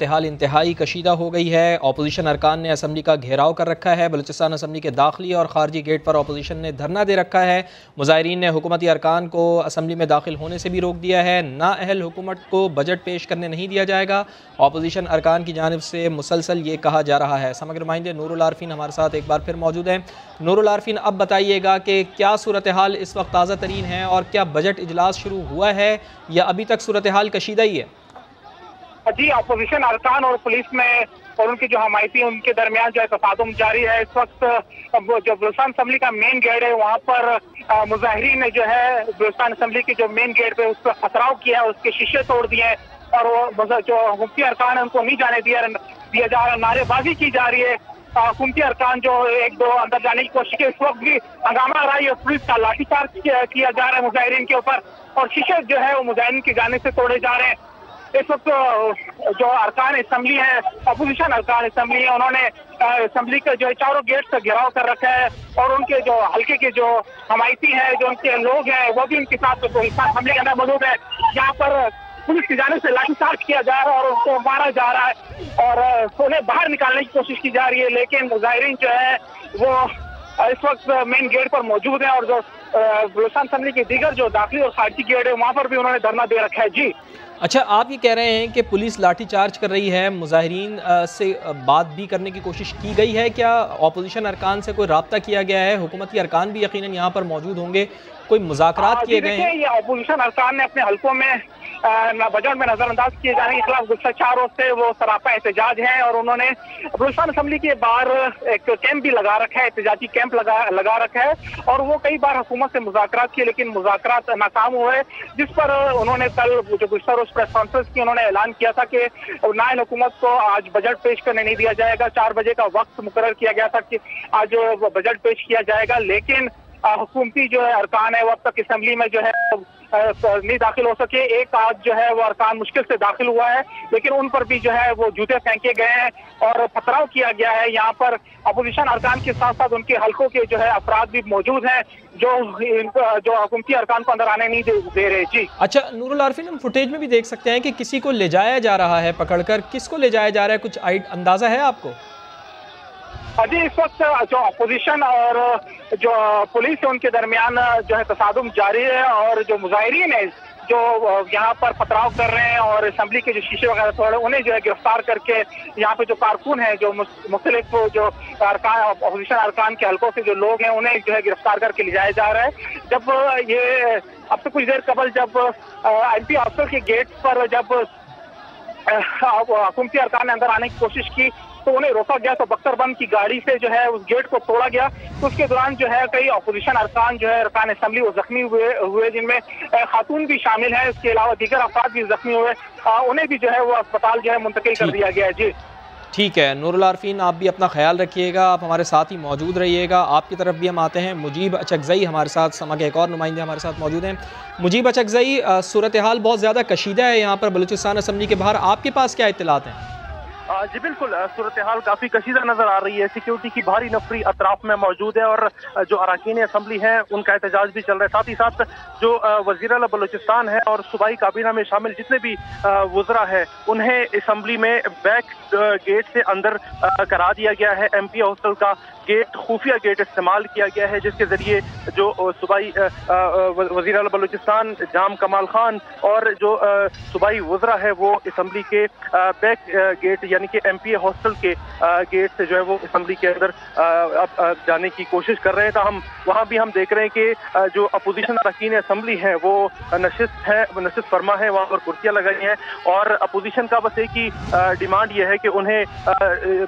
हाल इंतहाई कशीदा हो गई है। अपोजिशन अरकान ने असम्बली का घेराव कर रखा है। बलूचिस्तान असम्बली के दाखिली और खारजी गेट पर अपोजिशन ने धरना दे रखा है। मुजाहिरीन ने हुकूमती अरकान को असम्बली में दाखिल होने से भी रोक दिया है। नाअहल हुकूमत को बजट पेश करने नहीं दिया जाएगा। अपोजिशन अरकान की जानिब से मुसलसल ये कहा जा रहा है। समग्र नुमाइंदे नूरुल आरफीन हमारे साथ एक बार फिर मौजूद हैं। नूरुल आरफीन, अब बताइएगा कि क्या सूरत हाल इस वक्त ताज़ा तरीन है और क्या बजट इजलास शुरू हुआ है या अभी तक सूरत हाल कशीदा ही है? जी, अपोजिशन अरकान और पुलिस में और उनके जो हमायती हैं उनके दरमियान जो है तसादुम जारी है। इस वक्त जो बलूचिस्तान असम्बली का मेन गेट है वहाँ पर मुजाहिरीन ने जो है बलूचिस्तान असम्बली के जो मेन गेट पे उस पर पथराव किया है, उसके शीशे तोड़ दिए हैं और वो जो हुकूमती अरकान है उनको नहीं जाने दिया जा रहा। नारेबाजी की जा रही है। हुकूमती अरकान जो एक दो अंदर जाने की कोशिश की, इस वक्त भी हंगामा आ रहा है और पुलिस का लाठीचार्ज किया जा रहा है मुजाहिरीन के ऊपर और शीशे जो है वो मुजाहिरीन की जाने से तोड़े जा रहे हैं। इस वक्त जो अरकान असम्बली है, अपोजिशन अरकान असम्बली है, उन्होंने असम्बली के जो चारों गेट से घेराव कर रखा है और उनके जो हल्के के जो हमायती हैं, जो उनके लोग हैं, वो भी उनके साथ हमले के अंदर मौजूद है। यहाँ पर पुलिस की जानिब से लाठीचार्ज किया जा रहा है और उनको मारा जा रहा है और उन्हें बाहर निकालने की कोशिश की जा रही है, लेकिन मुजाहिरीन जो है वो इस वक्त मेन गेट पर मौजूद है और जो बलूचिस्तान असम्बली के दीगर जो दाखिली और खारजी गेट है वहाँ पर भी उन्होंने धरना दे रखा है। जी अच्छा, आप ये कह रहे हैं कि पुलिस लाठीचार्ज कर रही है, मुजाहिरीन से बात भी करने की कोशिश की गई है? क्या अपोजिशन अरकान से कोई राब्ता किया गया है? हुकूमती अरकान भी यकीनन यहाँ पर मौजूद होंगे, कोई मुज़ाकरात किए गए हैं? ये अपोजिशन अरकान ने अपने हल्कों में बजट में नजरअंदाज किए जाने के खिलाफ गुस्सा 4 रोज से वो सरापा एहतजाज है और उन्होंने बलूचिस्तान असम्बली के बाहर एक कैंप भी लगा रखा है, एहतजाजी कैंप लगा रखा है और वो कई बार हुकूमत से मुज़ाकरात किए लेकिन मुज़ाकरात नाकाम हुए, जिस पर उन्होंने कल जो गुज़श्ता रोज प्रेस कॉन्फ्रेंस की उन्होंने ऐलान किया था कि नाअहल हुकूमत को आज बजट पेश करने नहीं दिया जाएगा। 4 बजे का वक्त मुकर्रर किया गया था कि आज बजट पेश किया जाएगा, लेकिन हुकूमती जो है अरकान है वो अब तक असम्बली में जो है नहीं दाखिल हो सके। एक आज जो है वो अरकान मुश्किल से दाखिल हुआ है, लेकिन उन पर भी जो है वो जूते फेंके गए हैं और पथराव किया गया है। यहाँ पर अपोजिशन अरकान के साथ साथ उनके हल्कों के जो है अफराद भी मौजूद हैं जो हुकूमती अरकान को अंदर आने नहीं दे रहे। जी अच्छा नूरुल आरफीन, हम फुटेज में भी देख सकते हैं कि किसी को ले जाया जा रहा है पकड़कर। किसको ले जाया जा रहा है, कुछ अंदाजा है आपको? जी, इस वक्त जो अपोजिशन और जो पुलिस है उनके दरमियान जो है तसादुम जारी है और जो मुजाहिरीन है जो यहाँ पर पथराव कर रहे हैं और असम्बली के जो शीशे वगैरह तोड़े उन्हें जो है गिरफ्तार करके यहाँ पे जो कारकुन हैं, जो मुख्तलिफ जो अपोजिशन अरकान के हल्कों से जो लोग हैं उन्हें जो है गिरफ्तार करके ले जाया जा रहा है। जब ये अब से कुछ देर कबल जब MP हॉस्टल के गेट पर जब हुकूमती अरकान ने अंदर आने की कोशिश की तो उन्हें रोका गया, तो बख्तरबंद की गाड़ी से जो है उस गेट को तोड़ा गया। तो उसके दौरान जो है कई अपोजिशन अरकान जो है अरकान असम्बली वो जख्मी हुए जिनमें खातून भी शामिल है, इसके अलावा दीगर अफराद भी जख्मी हुए, उन्हें भी जो है वो अस्पताल जो है मुंतकिल कर दिया गया है। जी ठीक है नूरुल आरफीन, आप भी अपना ख्याल रखिएगा, आप हमारे साथ ही मौजूद रहिएगा। आपकी तरफ भी हम आते हैं। मुजीब अचकज़ई हमारे साथ, समा के एक और नुमाइंदे हमारे साथ मौजूद हैं। मुजीब अचकज़ई, सूरत हाल बहुत ज़्यादा कशीदा है यहाँ पर बलूचिस्तान असम्बली के बाहर, आपके पास क्या इत्तलात हैं? जी बिल्कुल, सूरत हाल काफ़ी कशीदा नज़र आ रही है। सिक्योरिटी की भारी नफरी अतराफ में मौजूद है और जो अरकान असम्बली हैं उनका एहतजाज भी चल रहा है। साथ ही साथ जो वज़ीर आला बलूचिस्तान है और सूबाई काबीना में शामिल जितने भी वज़रा है उन्हें असम्बली में बैक गेट से अंदर करा दिया गया है। MP हॉस्टल का गेट खुफिया गेट इस्तेमाल किया गया है, जिसके जरिए जो सूबाई वज़ीर आला बलूचिस्तान जाम कमाल खान और जो सूबाई वज़रा है वो असम्बली के बैक गेट यानी कि MP हॉस्टल के गेट से जो है वो असम्बली के अंदर अब जाने की कोशिश कर रहे हैं। तो हम वहाँ भी हम देख रहे हैं कि जो अपोजिशन अरकान असम्बली है वो नशिस्त फरमा है, वहाँ पर कुर्सियाँ लगाई हैं और अपोजिशन का बस एक ही डिमांड यह है कि उन्हें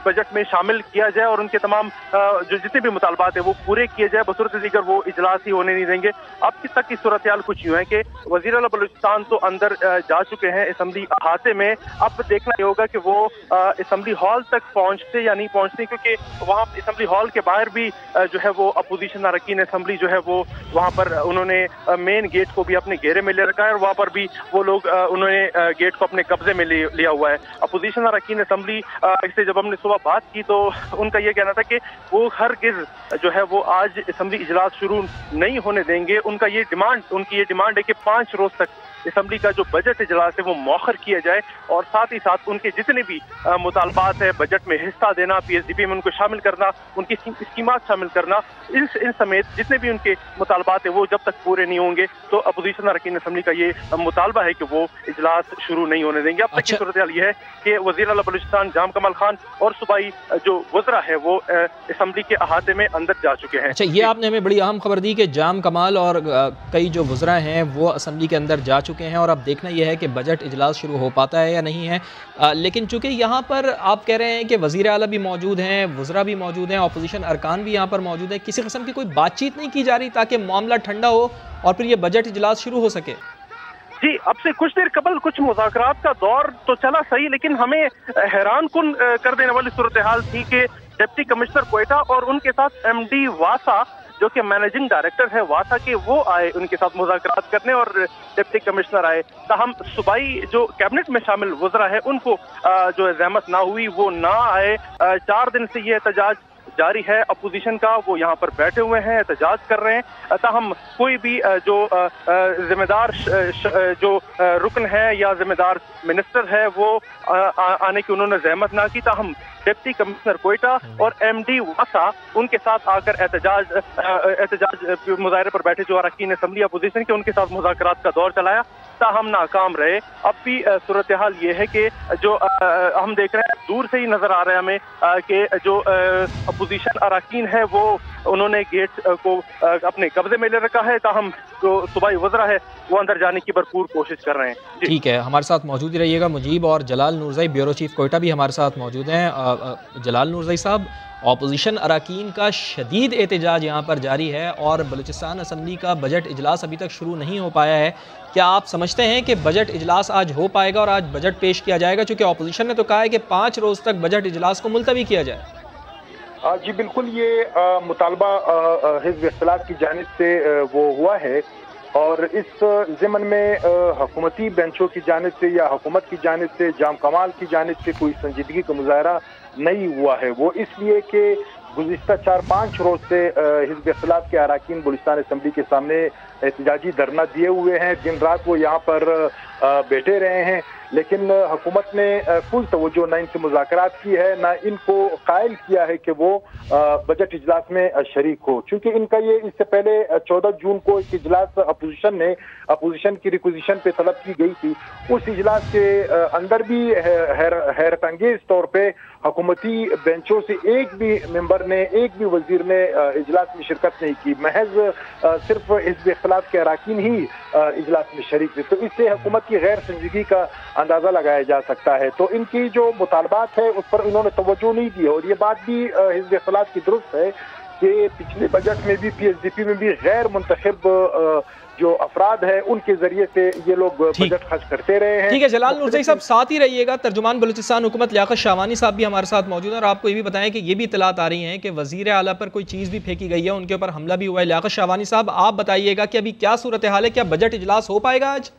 बजट में शामिल किया जाए और उनके तमाम जो जितने भी मुतालबात है वो पूरे किए जाए, बसूरत दीगर वो इजलास ही होने नहीं देंगे। अब तक की सूरत हाल कुछ यूँ है कि वज़ीर आला बलूचिस्तान तो अंदर जा चुके हैं असम्बली अहाते में, अब देखना ये होगा कि वो असम्बली हॉल तक पहुँचते या नहीं पहुँचते, क्योंकि वहाँ असम्बली हॉल के बाहर भी जो है वो अपोजिशन अरकान असम्बली जो है वो वहाँ पर उन्होंने मेन गेट को भी अपने घेरे में ले रखा है और वहाँ पर भी वो लोग उन्होंने गेट को अपने कब्जे में लिया हुआ है। अपोजिशन अरकान असम्बली इससे जब हमने सुबह बात की तो उनका ये कहना था कि वो हरगिज़ जो है वो आज असम्बली इजलास शुरू नहीं होने देंगे। उनकी ये डिमांड है कि 5 रोज तक असम्बली का जो बजट इजलास है वो मौखर किया जाए और साथ ही साथ उनके जितने भी मुतालबात है बजट में हिस्सा देना, PSDP में उनको शामिल करना, उनकी स्कीमात शामिल करना, इन समेत जितने भी उनके मुतालबात है वो जब तक पूरे नहीं होंगे तो अपोजिशन अरकान असम्बली का ये मुतालबा है कि वो इजलास शुरू नहीं होने देंगे। अब तक की सूरत हाल ये है कि वज़ीर आला बलूचिस्तान जाम कमाल खान और सूबाई जो वज़रा है वो असम्बली के अहाते में अंदर जा चुके हैं। अच्छा, ये आपने हमें बड़ी अहम खबर दी कि जाम कमाल और कई जो वज़रा हैं वो असम्बली के अंदर जा चुके हैं और अब देखना यह है कि बजट इजलास शुरू हो पाता है या नहीं है। लेकिन चूंकि यहाँ पर आप कह रहे हैं कि वज़ीर आला भी मौजूद हैं, वज़रा भी मौजूद हैं, अपोजिशन अरकान भी यहाँ पर मौजूद है, किसी किस्म की कोई बातचीत नहीं की जा रही ताकि मामला ठंडा हो और फिर ये बजट इजलास शुरू हो सके? जी, अब से कुछ देर कबल कुछ मुज़ाकरात का दौर तो चला सही, लेकिन हमें हैरान कुन कर देने वाली सूरत हाल थी कि डिप्टी कमिश्नर क्वेटा और उनके साथ MD वासा जो कि मैनेजिंग डायरेक्टर है वासा के, वो आए उनके साथ मुज़ाकरात करने और डिप्टी कमिश्नर आए। ताहम सूबाई जो कैबिनेट में शामिल वज़रा है उनको जो है ज़हमत ना हुई, वो ना आए। 4 दिन से ये एहतजाज जारी है अपोजिशन का, वो यहाँ पर बैठे हुए हैं, एहतजाज कर रहे हैं। ताहम कोई भी जो जिम्मेदार जो रुकन है या जिम्मेदार मिनिस्टर है वो आने की उन्होंने जहमत ना की। ताहम डिप्टी कमिश्नर क्वेटा और MD वासा उनके साथ आकर एहतजाज मुजाहरे पर बैठे जो अरकान असम्बली अपोजिशन के, उनके साथ मुज़ाकरात का दौर चलाया, ताहम नाकाम रहे। अब भी सूरत हाल ये है कि जो हम देख रहे हैं दूर से ही नजर आ रहा है हमें कि जो अपोजिशन अरकान है वो उन्होंने गेट को अपने कब्जे में ले रखा है, ताहम जो सूबाई वज़रा है वो अंदर जाने की भरपूर कोशिश कर रहे हैं। ठीक है, हमारे साथ मौजूद ही रहिएगा। मुजीब और जलाल नूरज़ई ब्यूरो चीफ क्वेटा भी हमारे साथ मौजूद हैं। जलाल नूरज़ई साहब, अपोजिशन अरकान का शदीद एहतजाज यहाँ पर जारी है और बलूचिस्तान असम्बली का बजट इजलास अभी तक शुरू नहीं हो पाया है। क्या आप समझते हैं कि बजट इजलास आज हो पाएगा और आज बजट पेश किया जाएगा? चूँकि अपोजिशन ने तो कहा है कि 5 रोज़ तक बजट इजलास को मुलतवी किया जाए। जी बिल्कुल, ये मुतालबा हिज़्ब इख्तिलाफ की जानिब से वो हुआ है और इस ज़िमन में हुकूमती बेंचों की जानिब से या हुकूमत की जानिब से, जाम कमाल की जानिब से कोई संजीदगी का मुजाहरा नहीं हुआ है। वो इसलिए कि गुज़िश्ता 4-5 रोज़ से हिज़्ब इख्तिलाफ के अरकान बलूचिस्तान असम्बली के सामने एहतजाजी धरना दिए हुए हैं, दिन रात वो यहाँ पर बैठे रहे हैं, लेकिन हुकूमत ने कुल तवज्जो न इनसे मुज़ाकरात की है, न इनको कायल किया है कि वो बजट इजलास में शरीक हो। चूँकि इनका ये इससे पहले 14 जून को एक इजलास अपोजिशन की रिक्विजिशन पे तलब की गई थी, उस इजलास के अंदर भी हैरत अंगेज तौर पे हुकूमती बेंचों से एक भी मेंबर ने, एक भी वजीर ने इजलास में शिरकत नहीं की, महज सिर्फ हिज़्ब इख्तिलाफ के अरकान ही इजलास में शरीक थे। तो इससे हुकूमत की गैर संजीदगी का अंदाजा लगाया जा सकता है। तो इनकी जो मुतालबात है उस पर इन्होंने तवज्जो नहीं दी और ये बात भी हिज़्ब इख्तिलाफ की दुरुस्त है कि पिछले बजट में भी PSDP में भी गैर मुंतखब जो अफराद है उनके जरिए से ये लोग बजट खर्च करते रहे हैं। ठीक है, जलाल नूरज़ई साहब साथ ही रहिएगा। तर्जुमान बलूचिस्तान हुकूमत लियाकत शाहवानी साहब भी हमारे साथ मौजूद हैं और आपको ये भी बताएं कि ये भी इत्तलात आ रही हैं कि वज़ीर आला पर कोई चीज़ भी फेंकी गई है, उनके ऊपर हमला भी हुआ है। लियाकत शाहवानी साहब, आप बताइएगा कि अभी क्या सूरत हाल है, क्या बजट इजलास हो पाएगा आज?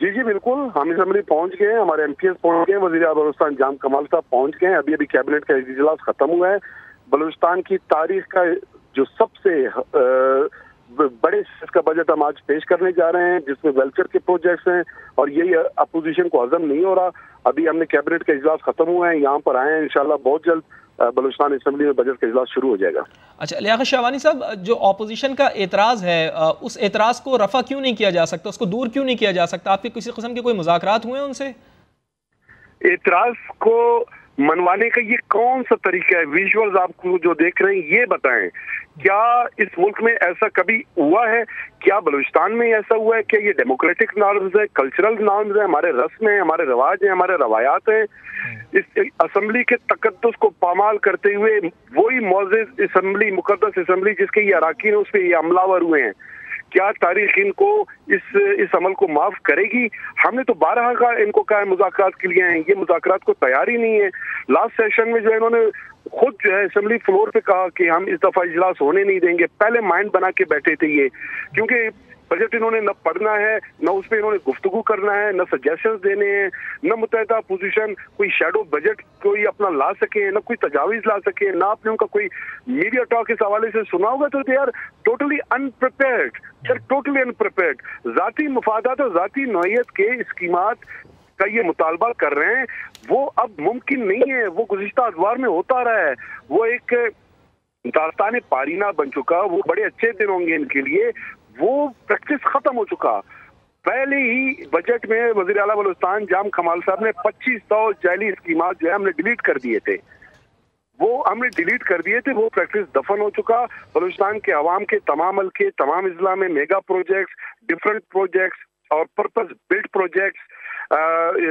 जी बिल्कुल, हम असम्बली पहुंच गए हैं, हमारे MPs पहुंच गए, वज़ीर आला बलूचिस्तान जाम कमाल साहब पहुंच गए हैं। अभी कैबिनेट का इजलास खत्म हुआ है। बलूचिस्तान की तारीख का जो सबसे बड़े का बजट हम आज पेश करने जा रहे हैं, जिसमें वेलफेयर के प्रोजेक्ट्स हैं और यही अपोजिशन को हजम नहीं हो रहा। अभी हमने कैबिनेट का इजलास खत्म हुआ है, यहाँ पर आए हैं, इंशाल्लाह बहुत जल्द बलूचिस्तान असम्बली में बजट का इजलास शुरू हो जाएगा। अच्छा, लियाकत शाहवानी साहब, जो अपोजिशन का एतराज़ है उस एतराज़ को रफा क्यों नहीं किया जा सकता, उसको दूर क्यों नहीं किया जा सकता? आपके किसी किस्म के कोई मुज़ाकरात हुए हैं उनसे? एतराज को मनवाने का ये कौन सा तरीका है? विजुअल्स आपको जो देख रहे हैं ये बताएं, क्या इस मुल्क में ऐसा कभी हुआ है? क्या बलूचिस्तान में ऐसा हुआ है? क्या ये डेमोक्रेटिक नॉर्म्स है, कल्चरल नॉर्म्स है, हमारे रस्म है, हमारे रवाज है, हमारे रवायात हैं? इस असम्बली के तकद्दुस को पामाल करते हुए वही मौजूद असम्बली, मुकद्दस असम्बली जिसके ये अरकान उस पर ये हमलावर हुए हैं, क्या तारीख इनको इस अमल को माफ करेगी? हमने तो 12 का इनको कहा मुज़ाकरात के लिए हैं, ये मुज़ाकरात को तैयार ही नहीं है। लास्ट सेशन में जो है इन्होंने खुद जो है असेंबली फ्लोर पे कहा कि हम इस दफा इजलास होने नहीं देंगे। पहले माइंड बना के बैठे थे ये, क्योंकि बजट इन्होंने न पढ़ना है, न उस पर इन्होंने गुफ्तगू करना है, न सजेशंस देने हैं, न मुत्तहदा पोजीशन कोई शैडो बजट कोई अपना ला सके, न कोई तजावीज ला सके, ना आपने उनका कोई मीडिया टॉक इस हवाले से सुना होगा। तो they are totally unprepared, totally unprepared. जाती मुफादात और जाती नौयत के स्कीमात का ये मुतालबा कर रहे हैं, वो अब मुमकिन नहीं है। वो गुज़िश्ता अदवार में होता रहा है, वो एक दास्तान पारीना बन चुका, वो बड़े अच्छे दिन होंगे इनके लिए, वो प्रैक्टिस खत्म हो चुका। पहले ही बजट में वज़ीर आला बलूचिस्तान जाम कमाल साहब ने 2500 जाली स्कीमात जो है हमने डिलीट कर दिए थे, वो प्रैक्टिस दफन हो चुका। बलूचिस्तान के अवाम के तमाम हल्के, तमाम इजला में मेगा प्रोजेक्ट्स, डिफरेंट प्रोजेक्ट्स और purpose build projects,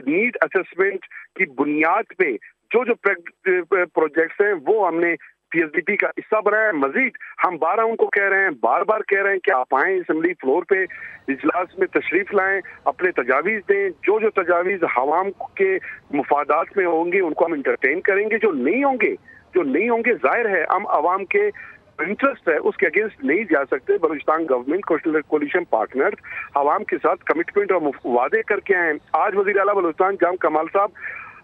need assessment की बुनियाद पे जो प्रोजेक्ट्स हैं वो हमने PSDP का हिस्सा बनाया है। मजीद हम उनको कह रहे हैं, बार बार कह रहे हैं कि आप आएँ असेंबली फ्लोर पे इजलास में तशरीफ लाएं, अपने तजावीज़ दें। जो तजावीज़ हवाम के मुफादात में होंगे उनको हम इंटरटेन करेंगे, जो नहीं होंगे जाहिर है हम अवाम के इंटरेस्ट है उसके अगेंस्ट नहीं जा सकते। बलूचिस्तान गवर्नमेंट कोलिशन पार्टनर अवाम के साथ कमिटमेंट और वादे करके आए। आज वज़ीर आला बलूचिस्तान जाम कमाल साहब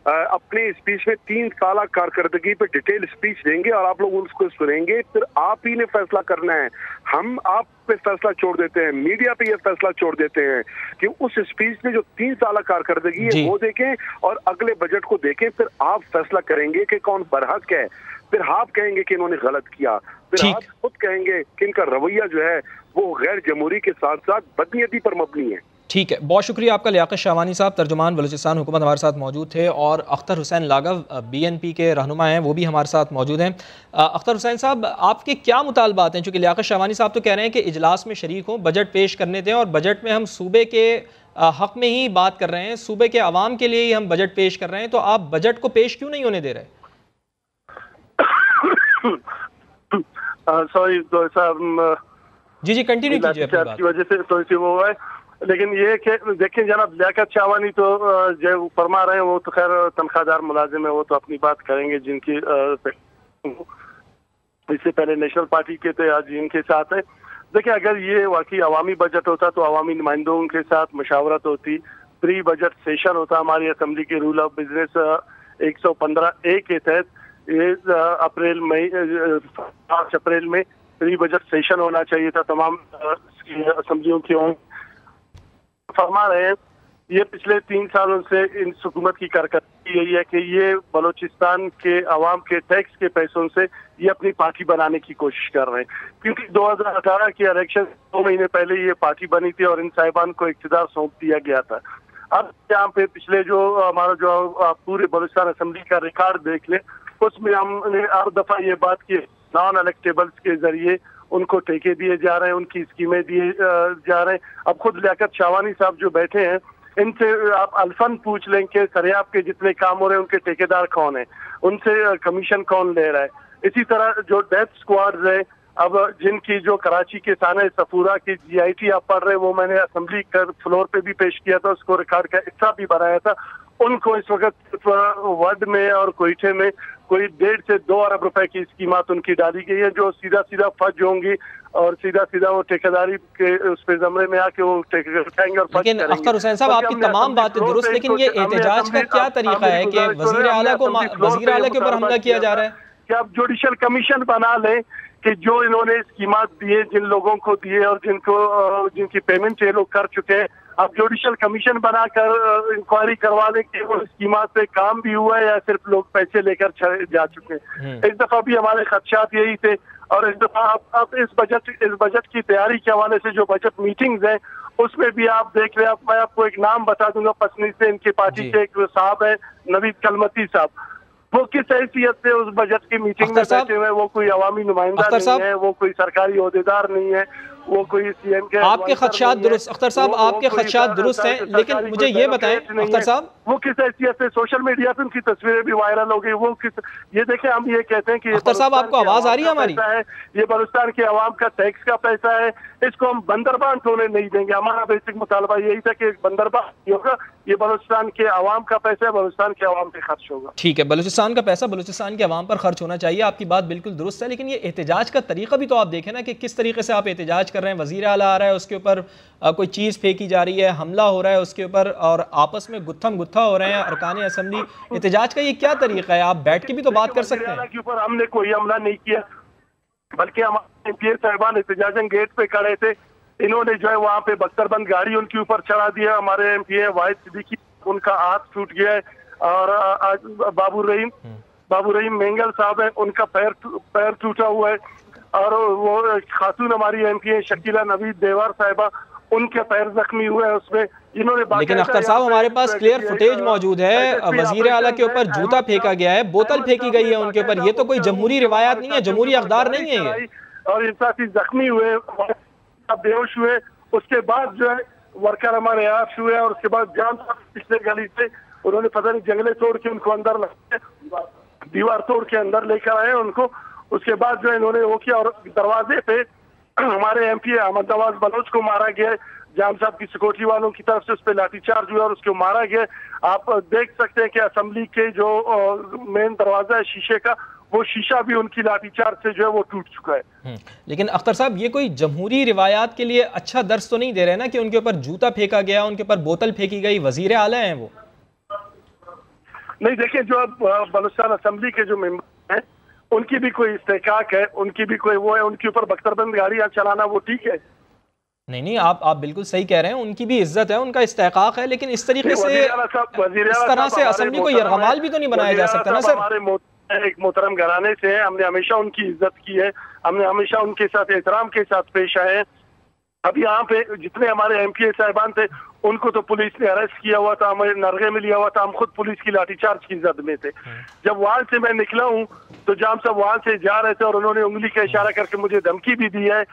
अपने स्पीच में 3 साल कारकर्दगी पे डिटेल स्पीच देंगे और आप लोग उसको सुनेंगे, फिर आप ही ने फैसला करना है। हम आप पे फैसला छोड़ देते हैं, मीडिया पे ये फैसला छोड़ देते हैं कि उस स्पीच में जो 3 साल कारकर्दगी है वो देखें और अगले बजट को देखें, फिर आप फैसला करेंगे कि कौन बरहक है। फिर आप कहेंगे कि इन्होंने गलत किया, फिर आप खुद कहेंगे कि इनका रवैया जो है वो गैर जमहूरी के साथ साथ बदनीयती पर मबनी है। ठीक है, बहुत शुक्रिया आपका लियाकत शाहवानी साहब, तर्जुमान बलूचिस्तान हुकूमत हमारे साथ मौजूद थे, और अख्तर हुसैन लागव BNP के रहनुमा हैं, वो भी हमारे साथ मौजूद हैं। अख्तर हुसैन साहब, आपके क्या मुतालबात हैं? चूँकि लियाकत शाहवानी साहब तो कह रहे हैं कि इजलास में शरीक हों, बजट पेश करने दें, और बजट में हम सूबे के हक़ में ही बात कर रहे हैं, सूबे के अवाम के लिए ही हम बजट पेश कर रहे हैं, तो आप बजट को पेश क्यों नहीं होने दे रहे? सॉरी जी कंटिन्यू कीजिए अपनी बात। की वजह से थोड़ी सी वो है, लेकिन ये कि देखिए जनाब लियाकत शाहवानी तो जो फरमा रहे हैं वो तो खैर तनख्वाहदार मुलाजिम है, वो तो अपनी बात करेंगे। जिनकी इससे पहले नेशनल पार्टी के थे, आज इनके साथ है। देखिए अगर ये वाकई अवामी बजट होता तो अवामी नुमाइंदों के साथ मशावरत होती, प्री बजट सेशन होता हमारी असम्बली के रूल ऑफ बिजनेस 115A के तहत। ये 5 अप्रैल में प्री बजट सेशन होना चाहिए था, तमाम असम्बलियों की फरमा रहे हैं। ये पिछले 3 सालों से इन हुकूमत की कारकर्दगी यही है कि ये बलूचिस्तान के अवाम के टैक्स के पैसों से ये अपनी पार्टी बनाने की कोशिश कर रहे हैं, क्योंकि 2018 के इलेक्शन 2 महीने पहले ये पार्टी बनी थी और इन साहिबान को इख्तियार सौंप दिया गया था। अब यहाँ पे पिछले जो हमारा जो पूरे बलूचिस्तान असम्बली का रिकॉर्ड देख लें, उसमें हमने हर दफा ये बात की नॉन इलेक्टेबल्स के जरिए उनको ठेके दिए जा रहे हैं, उनकी स्कीमें दिए जा रहे हैं। अब खुद लियाकत शाहवानी साहब जो बैठे हैं, इनसे आप अल्फन पूछ लें कि सरेआब के जितने काम हो रहे हैं उनके ठेकेदार कौन है, उनसे कमीशन कौन ले रहा है। इसी तरह जो डेथ स्क्वाड्स है, अब जिनकी जो कराची के थाना सफूरा की GIT आप पढ़ रहे हैं, वो मैंने असम्बली फ्लोर पे भी पेश किया था, उसको रिकॉर्ड का हिस्सा भी बनाया था। उनको इस वक्त वर्ड में और कोयठे में कोई 1.5 से 2 अरब रुपए की स्कीमात उनकी डाली गई है, जो सीधा सीधा फज होंगी और सीधा सीधा वो ठेकेदारी के उस पे जमरे में आके वो उठाएंगे और फज करेंगे। अख्तर हुसैन साहब, आपकी तमाम बातें दुरुस्त, लेकिन ये एहतजाज का क्या तरीका है कि वज़ीर आला के ऊपर हमला किया जा रहा है? कि आप जुडिशल कमीशन बना लें कि जो इन्होंने स्कीमात दिए, जिन लोगों को दिए और जिनकी पेमेंट ये लोग कर चुके हैं, आप जुडिशल कमीशन बनाकर इंक्वायरी करवा लें कि वो स्कीमात पे काम भी हुआ है या सिर्फ लोग पैसे लेकर जा चुके हैं। इस दफा भी हमारे खदशात यही थे, और इस दफा आप इस बजट की तैयारी के हवाले से जो बजट मीटिंग्स हैं उसमें भी आप देख रहे हैं। मैं आपको एक नाम बता दूंगा, पसनी से इनकी पार्टी के एक साहब है नवीद कलमती साहब, वो किस हैसियत से उस बजट की मीटिंग में बैठे हुए? वो कोई अवामी नुमाइंदा नहीं है, वो कोई सरकारी ओहदेदार नहीं है, वो कोई CM के। आपके खदशात दुरुस्त, अख्तर साहब आपके खदशात दुरुस्त हैं, लेकिन मुझे ये बताएं अख्तर साहब, वो किस हैसियत से सोशल मीडिया पे उनकी तस्वीरें भी वायरल हो गई, वो किस, ये देखें हम ये कहते हैं कि अख्तर साहब आपको आवाज आ रही है हमारी? ये बलूचिस्तान के अवाम का टैक्स का पैसा है, इसको हम बंदरबांट होने नहीं देंगे। हमारा बेसिक मुतालबा यही था कि बंदरबांट होगा, ये बलूचिस्तान के अवाम का पैसा है, बलूचिस्तान के अवाम पे खर्च होगा। ठीक है, बलूचिस्तान का पैसा बलूचिस्तान के अवाम पर खर्च होना चाहिए, आपकी बात बिल्कुल दुरुस्त है, लेकिन ये एहतजाज का तरीका भी तो आप देखें ना कि किस तरीके से आप एहतजाज कर रहे हैं। वज़ीर आला आ रहा है, उसके ऊपर कोई चीज़ फेंकी जा रही है, हमला हो रहा है उसके ऊपर, और आपस में गुत्थम गुत्था हो रहे हैं अरकान असम्बली। एहतजाज का ये क्या तरीका है? आप बैठ के भी तो बात कर सकते हैं। के ऊपर हमने कोई हमला नहीं किया, बल्कि हमारे एमपीए साहिबान एहतजाजन गेट पे खड़े थे, इन्होंने जो है वहाँ पे बख्तरबंद गाड़ी उनके ऊपर चढ़ा दिया। हमारे एमपीए वाहिद सिद्दीकी, उनका हाथ टूट गया है, और बाबू रहीम मेंगल साहब है, उनका पैर टूटा हुआ है, और वो खातून हमारी एमपीए शकीला नवीद देवार साहिबा, उनके पैर जख्मी हुए हैं उसमें। इन्होंने लेकिन अख्तर साहब, हमारे पास क्लियर फुटेज मौजूद है, वजीर आला के ऊपर जूता फेंका गया है, बोतल फेंकी गई है उनके ऊपर। ये तो कोई जमहूरी रिवायात नहीं है, जमहूरी अक़दार नहीं है ये। और इंसाफी जख्मी हुए, बेहोश हुए, उसके बाद जो है वर्कर हमारे यहाँ हुए, और उसके बाद जान पिछले गली से उन्होंने पता नहीं जंगले तोड़ के उनको अंदर दीवार तोड़ के अंदर लेकर आए उनको। उसके बाद जो इन्होंने वो किया, और दरवाजे पे हमारे एमपी अहमद नवाज बलोच को मारा गया, जाम साहब की सिक्योरिटी वालों की तरफ से उस पर लाठीचार्ज हुआ और उसको मारा गया। आप देख सकते हैं कि असेंबली के जो मेन दरवाजा है शीशे का, वो शीशा भी उनकी लाठीचार्ज से जो है वो टूट चुका है। लेकिन अख्तर साहब, ये कोई जमहूरी रिवायात के लिए अच्छा दर्ज तो नहीं दे रहे ना कि उनके ऊपर जूता फेंका गया, उनके ऊपर बोतल फेंकी गई, वजीर आला हैं वो। नहीं, देखिए, जो बलूचिस्तान असेंबली के जो मेंबर हैं उनकी भी कोई इस्तेकाक है, उनकी भी कोई वो है, उनके ऊपर बख्तरबंद गाड़ियां चलाना वो ठीक है। नहीं, आप बिल्कुल सही कह रहे हैं, उनकी भी इज्जत है, उनका इस्तेकाक है, लेकिन इस तरीके से, इस तरह से असेंबली को यरगमाल भी तो नहीं बनाया जा सकता ना सर। हमारे एक मोहतरम घराने से है, हमने हमेशा उनकी इज्जत की है, हमने हमेशा उनके साथ एहतराम के साथ पेश आए हैं। अभी यहाँ पे जितने हमारे एमपीए साहिबान थे उनको तो पुलिस ने अरेस्ट किया हुआ था, हमें नरगे में लिया हुआ था, हम खुद पुलिस की लाठीचार्ज की जद में थे। जब वहां से मैं निकला हूँ तो जाम साहब वहां से जा रहे थे और उन्होंने उंगली का इशारा करके मुझे धमकी भी दी है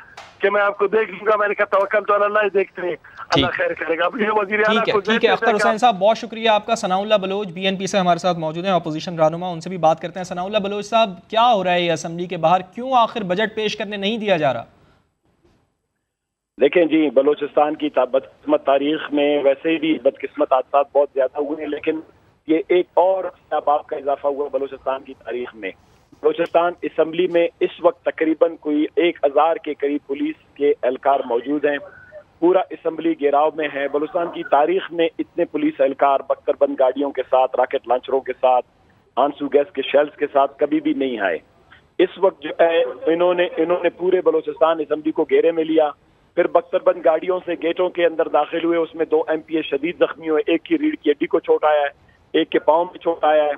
कि मैं आपको देख लूंगा। मैंने कहा तवक्कल तो अल्लाह ही देखते हैं, अल्लाह खैर करेगा। अब ये वज़ीर आला को ठीक है अख्तर हुसैन साहब, बहुत शुक्रिया आपका। सनाउल्लाह बलोच बीएनपी से हमारे साथ मौजूद हैं, अपोजिशन रहनुमा, उनसे भी बात करते हैं। सनाउल्लाह बलोच साहब, क्या हो रहा है ये असेंबली के बाहर, क्यों आखिर बजट पेश करने नहीं दिया जा रहा? देखें जी, बलूचिस्तान की बदकिस्मत तारीख में वैसे भी बदकिस्मत हादसा बहुत ज्यादा हुए हैं, लेकिन ये एक और बाप का इजाफा हुआ बलूचिस्तान की तारीख में। बलूचिस्तान असम्बली में इस वक्त तकरीबन कोई 1000 के करीब पुलिस के एहलकार मौजूद हैं, पूरा असम्बली घेराव में है। बलूचिस्तान की तारीख में इतने पुलिस एहलकार बख्तरबंद गाड़ियों के साथ, रॉकेट लॉन्चरों के साथ, आंसू गैस के शेल्स के साथ कभी भी नहीं आए। इस वक्त जो है इन्होंने पूरे बलूचिस्तान असम्बली को घेरे में लिया, फिर बख्तरबंद गाड़ियों से गेटों के अंदर दाखिल हुए, उसमें 2 एमपीए शदीद जख्मी हुए, एक की रीढ़ की हड्डी को चोट आया है, एक के पाँव में चोट आया है।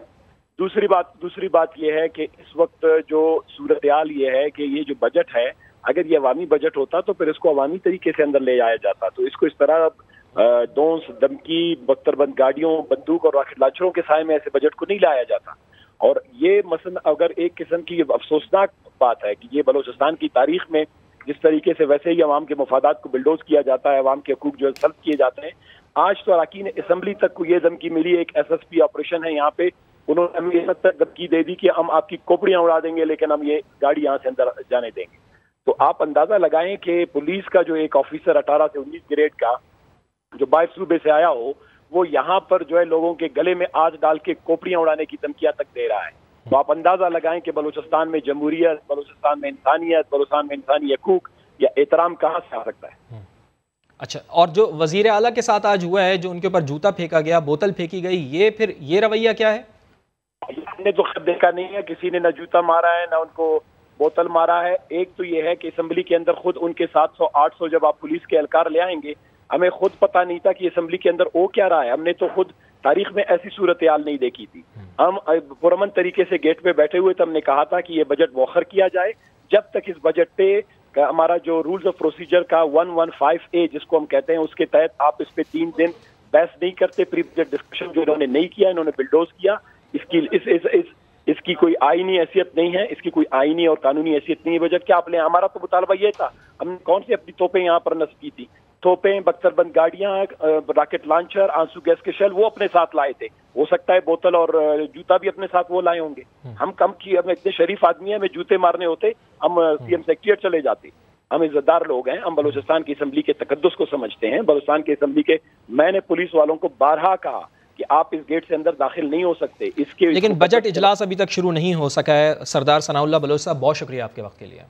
दूसरी बात यह है कि इस वक्त जो सूरत हाल ये है कि ये जो बजट है, अगर ये अवामी बजट होता तो फिर इसको अवामी तरीके से अंदर ले आया जाता, तो इसको इस तरह दोंस, धमकी, बख्तरबंद गाड़ियों, बंदूक और रॉकेट लॉन्चरों के साए में ऐसे बजट को नहीं लाया जाता। और ये मसलन अगर एक किस्म की अफसोसनाक बात है कि ये बलूचिस्तान की तारीख में जिस तरीके से वैसे ही अवाम के मफादात को बिल्डोज किया जाता है, अवाम के हकूक जो है सल्ब किए जाते हैं। आज तो अरकान असम्बली तक को ये धमकी मिली, एक SSP ऑपरेशन है यहाँ पे, उन्होंने हमें ये तक धमकी दे दी कि हम आपकी खोपड़ियां उड़ा देंगे लेकिन हम ये गाड़ी यहाँ से अंदर जाने देंगे। तो आप अंदाजा लगाएं कि पुलिस का जो एक ऑफिसर 18 से 19 ग्रेड का जो बाहर सूबे से आया हो, वो यहाँ पर जो है लोगों के गले में आज डाल के खोपड़ियां उड़ाने की धमकियां तक दे रहा है। तो आप अंदाजा लगाएं कि बलूचिस्तान में जमहूरियत, बलूचिस्तान में इंसानियत, बलूचिस्तान में इंसानी हकूक या एहतराम कहाँ से आ सकता है। अच्छा, और जो वजीर आला के साथ आज हुआ है, जो उनके ऊपर जूता फेंका गया, बोतल फेंकी गई, ये फिर ये रवैया क्या है? हमने तो खैर देखा नहीं है, किसी ने ना जूता मारा है ना उनको बोतल मारा है। एक तो ये है कि असम्बली के अंदर खुद उनके 700-800 जब आप पुलिस के एहलकार ले आएंगे, हमें खुद पता नहीं था कि असम्बली के अंदर हो क्या रहा है। हमने तो खुद तारीख में ऐसी सूरत हाल नहीं देखी थी। हम पुरअमन तरीके से गेट पे बैठे हुए थे, हमने कहा था कि ये बजट मौखर किया जाए जब तक इस बजट पे हमारा जो रूल्स ऑफ प्रोसीजर का 115A जिसको हम कहते हैं, उसके तहत आप इस पे 3 दिन बहस नहीं करते। प्री बजट डिस्कशन जो इन्होंने नहीं किया, इन्होंने बिल्डोज किया। इसकी कोई आईनी हैसियत नहीं है, इसकी कोई आईनी और कानूनी हैसियत नहीं है बजट के। आप ले, हमारा तो मुतालबा ये था, हमने कौन सी अपनी तोपें यहाँ पर नस्ब की थी, तोपें, बख्तरबंद गाड़ियां, रॉकेट लॉन्चर, आंसू गैस के शेल वो अपने साथ लाए थे। हो सकता है बोतल और जूता भी अपने साथ वो लाए होंगे। हम इतने शरीफ आदमी हैं, हमें जूते मारने होते हम CM सेक्रेटरीट चले जाते। हम इज्जतदार लोग हैं, हम बलूचिस्तान की असम्बली के तकद्दुस को समझते हैं। बलूचिस्तान की असम्बली के मैंने पुलिस वालों को बारहा कहा कि आप इस गेट से अंदर दाखिल नहीं हो सकते। इसके लेकिन बजट इजलास अभी तक शुरू नहीं हो सका है। सरदार सनाउल्लाह बलोच साहब, बहुत शुक्रिया आपके वक्त के लिए।